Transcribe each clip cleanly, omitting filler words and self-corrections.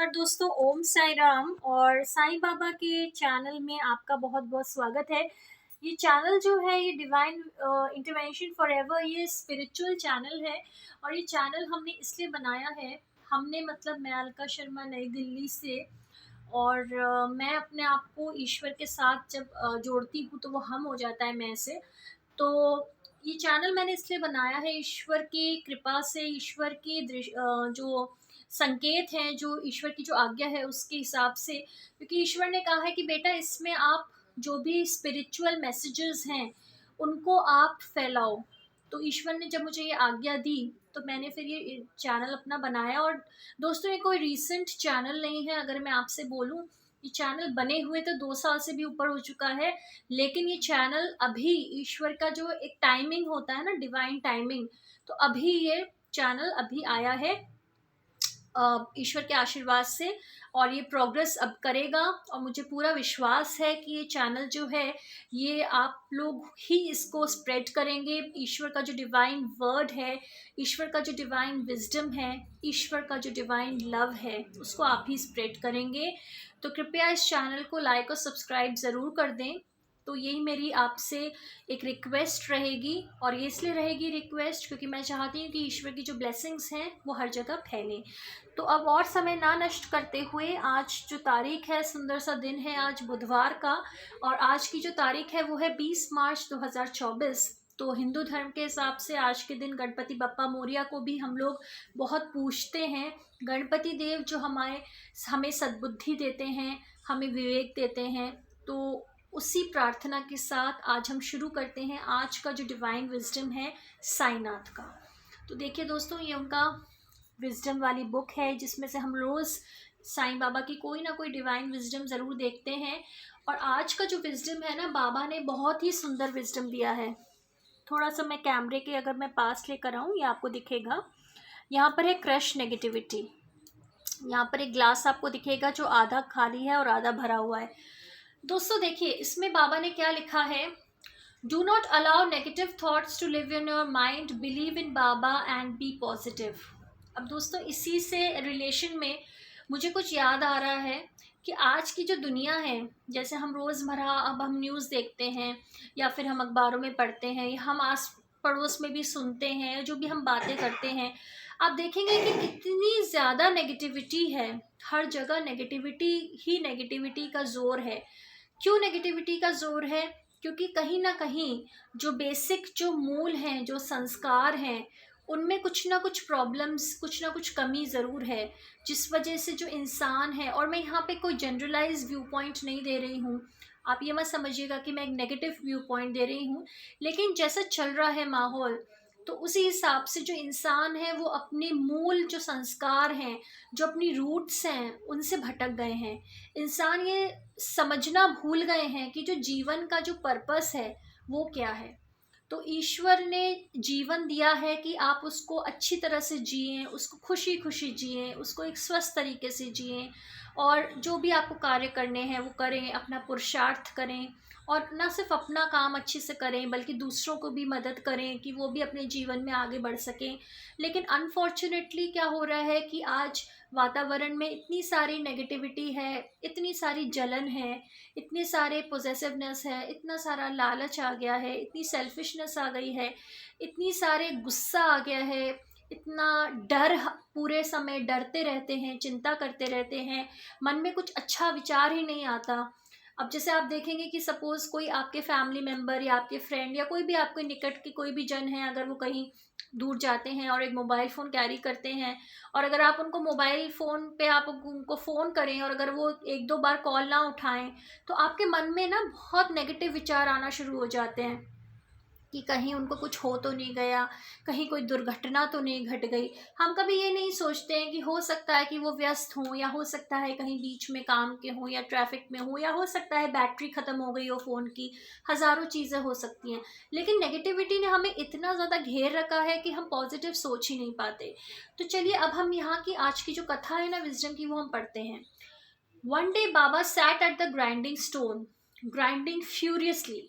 नमस्कार दोस्तों, ओम साई राम और साईं बाबा के चैनल में आपका बहुत बहुत स्वागत है। ये चैनल जो है ये डिवाइन इंटरवेंशन फॉरएवर, ये स्पिरिचुअल चैनल है। और ये चैनल हमने इसलिए बनाया है, हमने मतलब मैं अलका शर्मा नई दिल्ली से। और मैं अपने आप को ईश्वर के साथ जब जोड़ती हूँ तो वो हम हो जाता है मैं से। तो ये चैनल मैंने इसलिए बनाया है, ईश्वर की कृपा से, ईश्वर की जो संकेत हैं, जो ईश्वर की जो आज्ञा है उसके हिसाब से, क्योंकि ईश्वर ने कहा है कि बेटा इसमें आप जो भी स्पिरिचुअल मैसेजेस हैं उनको आप फैलाओ। तो ईश्वर ने जब मुझे ये आज्ञा दी तो मैंने फिर ये चैनल अपना बनाया। और दोस्तों ये कोई रीसेंट चैनल नहीं है, अगर मैं आपसे बोलूं ये चैनल बने हुए तो 2 साल से भी ऊपर हो चुका है। लेकिन ये चैनल अभी ईश्वर का जो एक टाइमिंग होता है ना, डिवाइन टाइमिंग, तो अभी ये चैनल अभी आया है ईश्वर के आशीर्वाद से। और ये प्रोग्रेस अब करेगा और मुझे पूरा विश्वास है कि ये चैनल जो है ये आप लोग ही इसको स्प्रेड करेंगे। ईश्वर का जो डिवाइन वर्ड है, ईश्वर का जो डिवाइन विजडम है, ईश्वर का जो डिवाइन लव है, उसको आप ही स्प्रेड करेंगे। तो कृपया इस चैनल को लाइक और सब्सक्राइब ज़रूर कर दें। तो यही मेरी आपसे एक रिक्वेस्ट रहेगी, और ये इसलिए रहेगी रिक्वेस्ट क्योंकि मैं चाहती हूँ कि ईश्वर की जो ब्लेसिंग्स हैं वो हर जगह फैलें। तो अब और समय ना नष्ट करते हुए, आज जो तारीख है, सुंदर सा दिन है आज बुधवार का, और आज की जो तारीख है वो है 20 मार्च 2024। तो हिंदू धर्म के हिसाब से आज के दिन गणपति बप्पा मोरिया को भी हम लोग बहुत पूजते हैं। गणपति देव जो हमें सद्बुद्धि देते हैं, हमें विवेक देते हैं। तो उसी प्रार्थना के साथ आज हम शुरू करते हैं आज का जो डिवाइन विजडम है साईनाथ का। तो देखिए दोस्तों, ये उनका विजडम वाली बुक है जिसमें से हम रोज़ साईं बाबा की कोई ना कोई डिवाइन विजडम ज़रूर देखते हैं। और आज का जो विजडम है ना, बाबा ने बहुत ही सुंदर विजडम दिया है। थोड़ा सा मैं कैमरे के अगर मैं पास लेकर आऊँ, ये आपको दिखेगा। यहाँ पर है क्रश नेगेटिविटी। यहाँ पर एक ग्लास आपको दिखेगा जो आधा खाली है और आधा भरा हुआ है। दोस्तों देखिए, इसमें बाबा ने क्या लिखा है, do not allow negative thoughts to live in your mind, believe in Baba and be positive. अब दोस्तों इसी से रिलेशन में मुझे कुछ याद आ रहा है कि आज की जो दुनिया है, जैसे हम रोज़मर्रा अब हम न्यूज़ देखते हैं या फिर हम अखबारों में पढ़ते हैं या हम आस पड़ोस में भी सुनते हैं, जो भी हम बातें करते हैं, आप देखेंगे कि कितनी ज़्यादा नेगेटिविटी है। हर जगह नेगेटिविटी ही नेगेटिविटी का ज़ोर है। क्यों नेगेटिविटी का जोर है? क्योंकि कहीं ना कहीं जो बेसिक जो मूल हैं, जो संस्कार हैं, उनमें कुछ ना कुछ प्रॉब्लम्स, कुछ ना कुछ कमी ज़रूर है, जिस वजह से जो इंसान है, और मैं यहाँ पे कोई जनरलाइज व्यू पॉइंट नहीं दे रही हूँ, आप ये मत समझिएगा कि मैं एक नेगेटिव व्यू पॉइंट दे रही हूँ, लेकिन जैसा चल रहा है माहौल, तो उसी हिसाब से जो इंसान है वो अपने मूल जो संस्कार हैं, जो अपनी रूट्स हैं, उनसे भटक गए हैं। इंसान ये समझना भूल गए हैं कि जो जीवन का जो पर्पस है वो क्या है। तो ईश्वर ने जीवन दिया है कि आप उसको अच्छी तरह से जिएं, उसको खुशी खुशी जिएं, उसको एक स्वस्थ तरीके से जिएं, और जो भी आपको कार्य करने हैं वो करें, अपना पुरुषार्थ करें, और ना सिर्फ अपना काम अच्छे से करें बल्कि दूसरों को भी मदद करें कि वो भी अपने जीवन में आगे बढ़ सकें। लेकिन अनफॉर्चुनेटली क्या हो रहा है कि आज वातावरण में इतनी सारी नेगेटिविटी है, इतनी सारी जलन है, इतने सारे पोजेसिवनेस है, इतना सारा लालच आ गया है, इतनी सेल्फिशनेस आ गई है, इतनी सारे गुस्सा आ गया है, इतना डर, पूरे समय डरते रहते हैं, चिंता करते रहते हैं, मन में कुछ अच्छा विचार ही नहीं आता। अब जैसे आप देखेंगे कि सपोज़ कोई आपके फैमिली मेम्बर या आपके फ्रेंड या कोई भी आपके निकट के कोई भी जन है, अगर वो कहीं दूर जाते हैं और एक मोबाइल फ़ोन कैरी करते हैं, और अगर आप उनको मोबाइल फ़ोन पे आप उनको फ़ोन करें और अगर वो 1-2 बार कॉल ना उठाएं, तो आपके मन में ना बहुत नेगेटिव विचार आना शुरू हो जाते हैं कि कहीं उनको कुछ हो तो नहीं गया, कहीं कोई दुर्घटना तो नहीं घट गई। हम कभी ये नहीं सोचते हैं कि हो सकता है कि वो व्यस्त हों, या हो सकता है कहीं बीच में काम के हों या ट्रैफिक में हों, या हो सकता है बैटरी ख़त्म हो गई हो फ़ोन की। हज़ारों चीज़ें हो सकती हैं, लेकिन नेगेटिविटी ने हमें इतना ज़्यादा घेर रखा है कि हम पॉजिटिव सोच ही नहीं पाते। तो चलिए अब हम यहाँ की आज की जो कथा है ना विजडम की, वो हम पढ़ते हैं। One day Baba sat at the grinding stone, grinding furiously.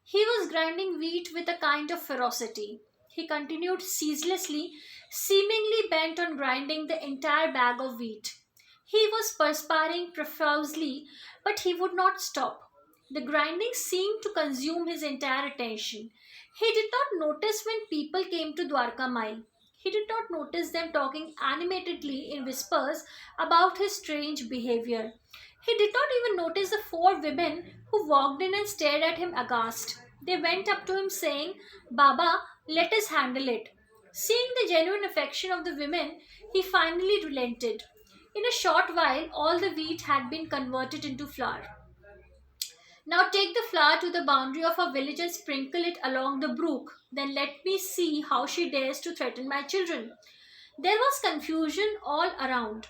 He was grinding wheat with a kind of ferocity. He continued ceaselessly, seemingly bent on grinding the entire bag of wheat. He was perspiring profusely, but he would not stop. The grinding seemed to consume his entire attention. He did not notice when people came to Dwarka Mai. He did not notice them talking animatedly in whispers about his strange behavior. He did not even notice the four women who walked in and stared at him aghast. They went up to him saying, Baba, let us handle it. Seeing the genuine affection of the women, he finally relented. In a short while, all the wheat had been converted into flour. Now take the flour to the boundary of our village and sprinkle it along the brook. Then let me see how she dares to threaten my children. There was confusion all around.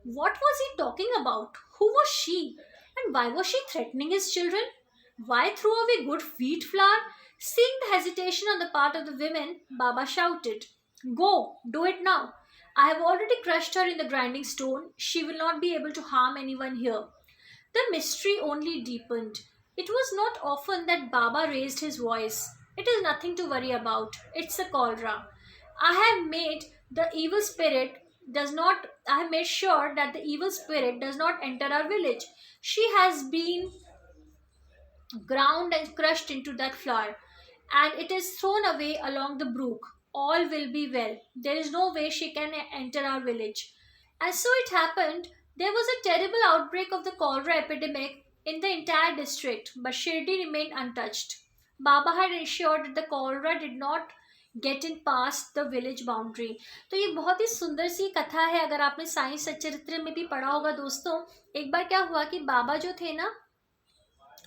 What was he talking about? Who was she? And why was she threatening his children? Why throw away good wheat flour? Seeing the hesitation on the part of the women, Baba shouted, Go, do it now. I have already crushed her in the grinding stone. She will not be able to harm anyone here. The mystery only deepened. It was not often that Baba raised his voice. It is nothing to worry about. It's a cholera. I have made the evil spirit does not I have made sure that the evil spirit does not enter our village. She has been ground and crushed into that flour, and it is thrown away along the brook. All will be well. There is no way she can enter our village. And so it happened. There was a terrible outbreak of the cholera epidemic in the entire district, but Shirdi remained untouched. Baba had ensured that the cholera did not get in past the village boundary. तो ये बहुत ही सुंदर सी कथा है. अगर आपने साई सच्चरित्र में भी पढ़ा होगा दोस्तों, एक बार क्या हुआ कि बाबा जो थे ना,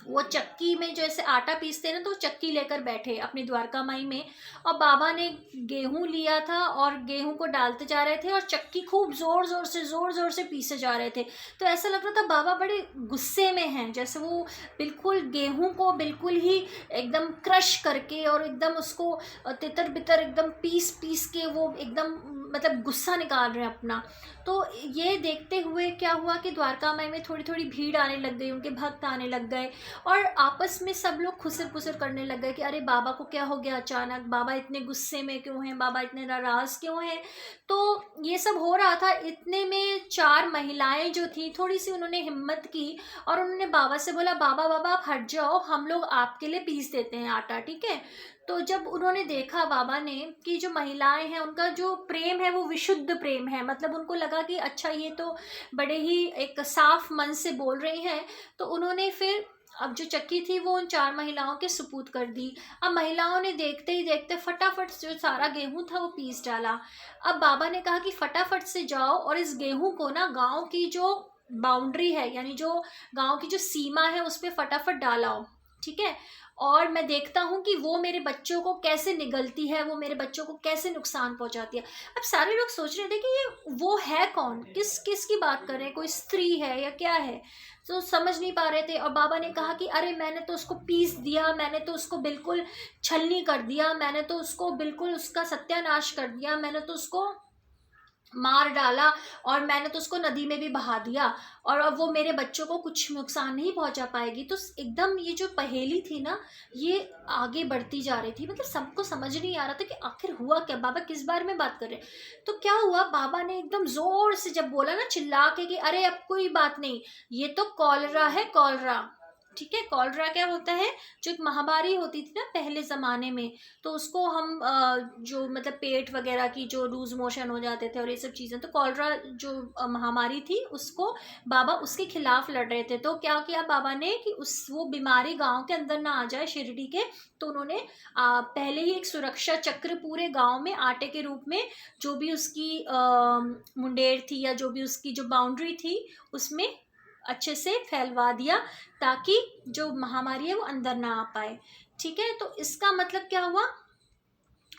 वो चक्की में जैसे आटा पीसते हैं ना, तो चक्की लेकर बैठे अपनी द्वारका माई में, और बाबा ने गेहूं लिया था और गेहूं को डालते जा रहे थे और चक्की खूब जोर जोर से पीसे जा रहे थे. तो ऐसा लग रहा था बाबा बड़े गुस्से में हैं, जैसे वो बिल्कुल गेहूं को बिल्कुल ही एकदम क्रश करके और एकदम उसको तितर बितर एकदम पीस पीस के वो एकदम मतलब गुस्सा निकाल रहे हैं अपना. तो ये देखते हुए क्या हुआ कि द्वारका माई में थोड़ी थोड़ी भीड़ आने लग गई, उनके भक्त आने लग गए और आपस में सब लोग खुसर पुसर करने लग गए कि अरे बाबा को क्या हो गया अचानक, बाबा इतने गुस्से में क्यों हैं, बाबा इतने नाराज क्यों हैं. तो ये सब हो रहा था. इतने में चार महिलाएं जो थी, थोड़ी सी उन्होंने हिम्मत की और उन्होंने बाबा से बोला, बाबा बाबा आप हट जाओ, हम लोग आपके लिए पीस देते हैं आटा, ठीक है. तो जब उन्होंने देखा बाबा ने कि जो महिलाएं हैं उनका जो प्रेम है वो विशुद्ध प्रेम है, मतलब उनको लगा कि अच्छा ये तो बड़े ही एक साफ मन से बोल रही हैं, तो उन्होंने फिर अब जो चक्की थी वो उन चार महिलाओं के सुपुर्द कर दी. अब महिलाओं ने देखते ही देखते फटाफट जो सारा गेहूं था वो पीस डाला. अब बाबा ने कहा कि फटाफट से जाओ और इस गेहूं को ना गांव की जो बाउंड्री है, यानी जो गांव की जो सीमा है उस पर फटाफट डालाओ, ठीक है. और मैं देखता हूँ कि वो मेरे बच्चों को कैसे निगलती है, वो मेरे बच्चों को कैसे नुकसान पहुंचाती है. अब सारे लोग सोच रहे थे कि ये वो है कौन, किस की बात कर रहे हैं, कोई स्त्री है या क्या है. तो समझ नहीं पा रहे थे. और बाबा ने कहा कि अरे मैंने तो उसको पीस दिया, मैंने तो उसको बिल्कुल छलनी कर दिया, मैंने तो उसको बिल्कुल उसका सत्यानाश कर दिया, मैंने तो उसको मार डाला और मैंने तो उसको नदी में भी बहा दिया और अब वो मेरे बच्चों को कुछ नुकसान नहीं पहुंचा पाएगी. तो एकदम ये जो पहेली थी ना, ये आगे बढ़ती जा रही थी. मतलब सबको समझ नहीं आ रहा था कि आखिर हुआ क्या, बाबा किस बारे में बात कर रहे हैं. तो क्या हुआ, बाबा ने एकदम जोर से जब बोला ना, चिल्ला के कि अरे अब कोई बात नहीं, ये तो कॉलरा है, कॉलरा, ठीक है. कॉलरा क्या होता है, जो एक महामारी होती थी ना पहले ज़माने में, तो उसको हम जो मतलब पेट वगैरह की जो लूज मोशन हो जाते थे और ये सब चीज़ें, तो कॉलरा जो महामारी थी उसको बाबा उसके खिलाफ लड़ रहे थे. तो क्या किया बाबा ने कि वो बीमारी गांव के अंदर ना आ जाए शिरडी के, तो उन्होंने पहले ही एक सुरक्षा चक्र पूरे गांव में आटे के रूप में जो भी उसकी मुंडेर थी या जो भी उसकी जो बाउंड्री थी उसमें अच्छे से फैलवा दिया ताकि जो महामारी है वो अंदर ना आ पाए, ठीक है. तो इसका मतलब क्या हुआ,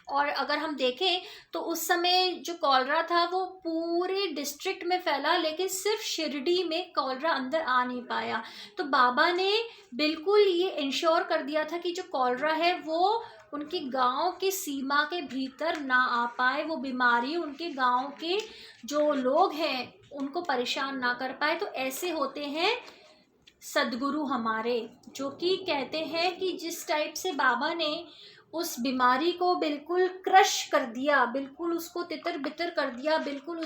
और अगर हम देखें तो उस समय जो कॉलरा था वो पूरे डिस्ट्रिक्ट में फैला, लेकिन सिर्फ शिरडी में कॉलरा अंदर आ नहीं पाया. तो बाबा ने बिल्कुल ये इंश्योर कर दिया था कि जो कॉलरा है वो उनके गांव की सीमा के भीतर ना आ पाए, वो बीमारी उनके गांव के जो लोग हैं उनको परेशान ना कर पाए. तो ऐसे होते हैं सदगुरु हमारे, जो कि कहते हैं कि जिस टाइप से बाबा ने उस बीमारी को बिल्कुल क्रश कर दिया, बिल्कुल उसको तितर बितर कर दिया, बिल्कुल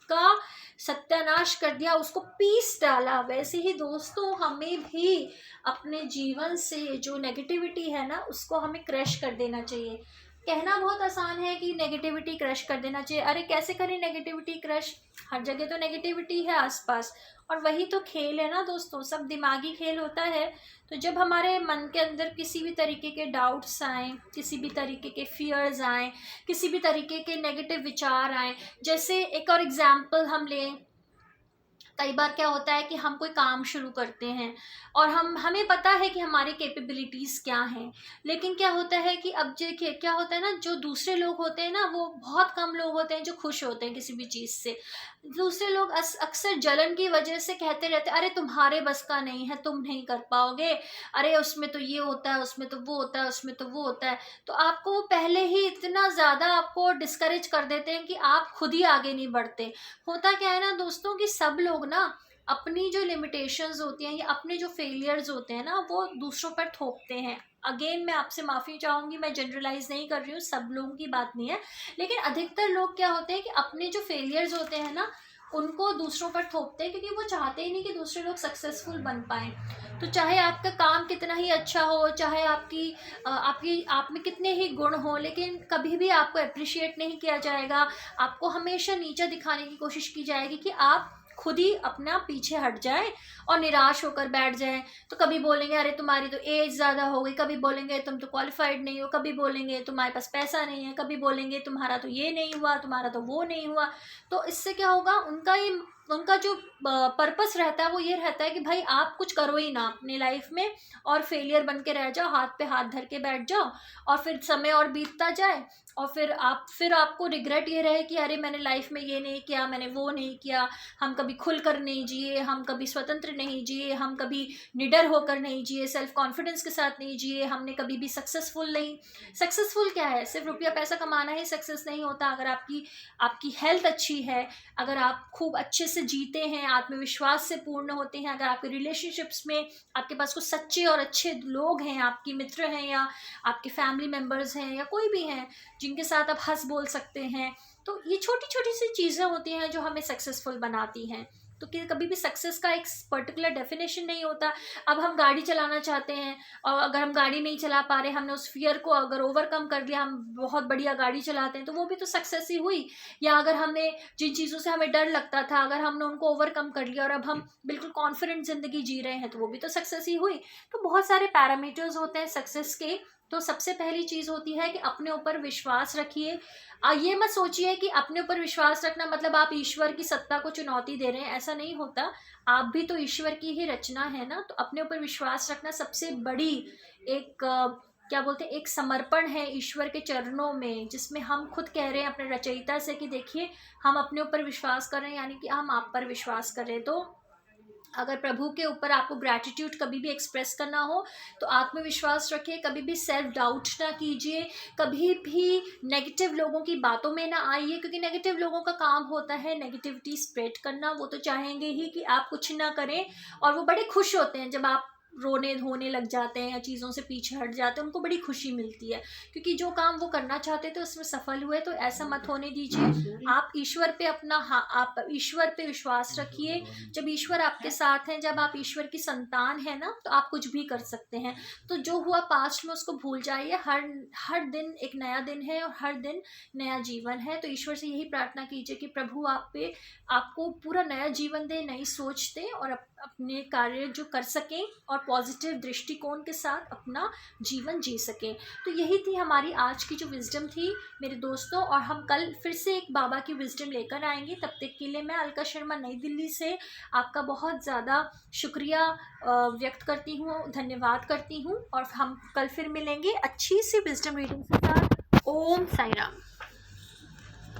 उसका सत्यानाश कर दिया, उसको पीस डाला। वैसे ही दोस्तों हमें भी अपने जीवन से जो नेगेटिविटी है ना उसको हमें क्रश कर देना चाहिए। कहना बहुत आसान है कि नेगेटिविटी क्रश कर देना चाहिए, अरे कैसे करें नेगेटिविटी क्रश, हर जगह तो नेगेटिविटी है आसपास। और वही तो खेल है ना दोस्तों, सब दिमागी खेल होता है। तो जब हमारे मन के अंदर किसी भी तरीके के डाउट्स आए, किसी भी तरीके के फियर्स आए, किसी भी तरीके के नेगेटिव विचार आए, जैसे एक और एग्जांपल हम लें, कई बार क्या होता है कि हम कोई काम शुरू करते हैं और हमें पता है कि हमारी कैपेबिलिटीज़ क्या हैं, लेकिन क्या होता है कि अब देखिए क्या होता है ना, जो दूसरे लोग होते हैं ना वो बहुत कम लोग होते हैं जो खुश होते हैं किसी भी चीज़ से। दूसरे लोग अक्सर जलन की वजह से कहते रहते हैं, अरे तुम्हारे बस का नहीं है, तुम नहीं कर पाओगे, अरे उसमें तो ये होता है, उसमें तो वो होता है, उसमें तो वो होता है। तो आपको वो पहले ही इतना ज़्यादा आपको डिस्करेज कर देते हैं कि आप खुद ही आगे नहीं बढ़ते। होता क्या है ना दोस्तों कि सब लोग ना अपनी जो लिमिटेशंस होती हैं या अपने जो फेलियर्स होते हैं ना वो दूसरों पर थोपते हैं। अगेन मैं आपसे माफ़ी चाहूँगी, मैं जनरलाइज नहीं कर रही हूँ, सब लोगों की बात नहीं है, लेकिन अधिकतर लोग क्या होते हैं कि अपने जो फेलियर्स होते हैं ना उनको दूसरों पर थोपते हैं, क्योंकि वो चाहते ही नहीं कि दूसरे लोग सक्सेसफुल बन पाएँ। तो चाहे आपका काम कितना ही अच्छा हो, चाहे आप में कितने ही गुण हो, लेकिन कभी भी आपको अप्रिशिएट नहीं किया जाएगा। आपको हमेशा नीचा दिखाने की कोशिश की जाएगी कि आप खुद ही अपना पीछे हट जाएं और निराश होकर बैठ जाएं। तो कभी बोलेंगे अरे तुम्हारी तो एज ज़्यादा हो गई, कभी बोलेंगे तुम तो क्वालिफाइड नहीं हो, कभी बोलेंगे तुम्हारे पास पैसा नहीं है, कभी बोलेंगे तुम्हारा तो ये नहीं हुआ, तुम्हारा तो वो नहीं हुआ। तो इससे क्या होगा, उनका जो पर्पस रहता है वो ये रहता है कि भाई आप कुछ करो ही ना अपनी लाइफ में और फेलियर बन के रह जाओ, हाथ पे हाथ धर के बैठ जाओ, और फिर समय और बीतता जाए और फिर आपको रिग्रेट ये रहे कि अरे मैंने लाइफ में ये नहीं किया, मैंने वो नहीं किया, हम कभी खुलकर नहीं जिए, हम कभी स्वतंत्र नहीं जिए, हम कभी निडर होकर नहीं जिए, सेल्फ कॉन्फिडेंस के साथ नहीं जिए, हमने कभी भी सक्सेसफुल क्या है, सिर्फ रुपया पैसा कमाना ही सक्सेस नहीं होता। अगर आपकी हेल्थ अच्छी है, अगर आप खूब अच्छे से जीते हैं, आत्मविश्वास से पूर्ण होते हैं, अगर आपके रिलेशनशिप्स में आपके पास कुछ सच्चे और अच्छे लोग हैं, आपके मित्र हैं या आपके फैमिली मेम्बर्स हैं या कोई भी हैं जिनके साथ आप हंस बोल सकते हैं, तो ये छोटी छोटी सी चीज़ें होती हैं जो हमें सक्सेसफुल बनाती हैं। तो कि कभी भी सक्सेस का एक पर्टिकुलर डेफिनेशन नहीं होता। अब हम गाड़ी चलाना चाहते हैं और अगर हम गाड़ी नहीं चला पा रहे, हमने उस फियर को अगर ओवरकम कर लिया, हम बहुत बढ़िया गाड़ी चलाते हैं, तो वो भी तो सक्सेस ही हुई। या अगर हमने जिन चीज़ों से हमें डर लगता था, अगर हमने उनको ओवरकम कर लिया और अब हम बिल्कुल कॉन्फिडेंट ज़िंदगी जी रहे हैं, तो वो भी तो सक्सेस ही हुई। तो बहुत सारे पैरामीटर्स होते हैं सक्सेस के। तो सबसे पहली चीज़ होती है कि अपने ऊपर विश्वास रखिए। ये मत सोचिए कि अपने ऊपर विश्वास रखना मतलब आप ईश्वर की सत्ता को चुनौती दे रहे हैं, ऐसा नहीं होता। आप भी तो ईश्वर की ही रचना है ना। तो अपने ऊपर विश्वास रखना सबसे बड़ी एक क्या बोलते हैं, एक समर्पण है ईश्वर के चरणों में, जिसमें हम खुद कह रहे हैं अपने रचयिता से कि देखिए हम अपने ऊपर विश्वास कर रहे हैं, यानी कि हम आप पर विश्वास कर रहे हैं। तो अगर प्रभु के ऊपर आपको ग्रैटिट्यूड कभी भी एक्सप्रेस करना हो तो आत्मविश्वास रखिए, कभी भी सेल्फ डाउट ना कीजिए, कभी भी नेगेटिव लोगों की बातों में ना आइए, क्योंकि नेगेटिव लोगों का काम होता है नेगेटिविटी स्प्रेड करना। वो तो चाहेंगे ही कि आप कुछ ना करें, और वो बड़े खुश होते हैं जब आप रोने धोने लग जाते हैं या चीज़ों से पीछे हट जाते हैं, उनको बड़ी खुशी मिलती है, क्योंकि जो काम वो करना चाहते थे उसमें सफल हुए। तो ऐसा मत होने दीजिए। आप ईश्वर पे आप ईश्वर पे विश्वास रखिए। जब ईश्वर आपके साथ हैं, जब आप ईश्वर की संतान हैं ना, तो आप कुछ भी कर सकते हैं। तो जो हुआ पास्ट में उसको भूल जाइए। हर दिन एक नया दिन है और हर दिन नया जीवन है। तो ईश्वर से यही प्रार्थना कीजिए कि प्रभु आपको पूरा नया जीवन दे, नई सोच दे, और अपने कार्य जो कर सकें और पॉजिटिव दृष्टिकोण के साथ अपना जीवन जी सकें। तो यही थी हमारी आज की जो विजडम थी मेरे दोस्तों, और हम कल फिर से एक बाबा की विजडम लेकर आएंगे। तब तक के लिए मैं अलका शर्मा नई दिल्ली से आपका बहुत ज़्यादा शुक्रिया व्यक्त करती हूँ, धन्यवाद करती हूँ, और हम कल फिर मिलेंगे अच्छी सी विजडम रीडिंग के साथ। ओम साई राम।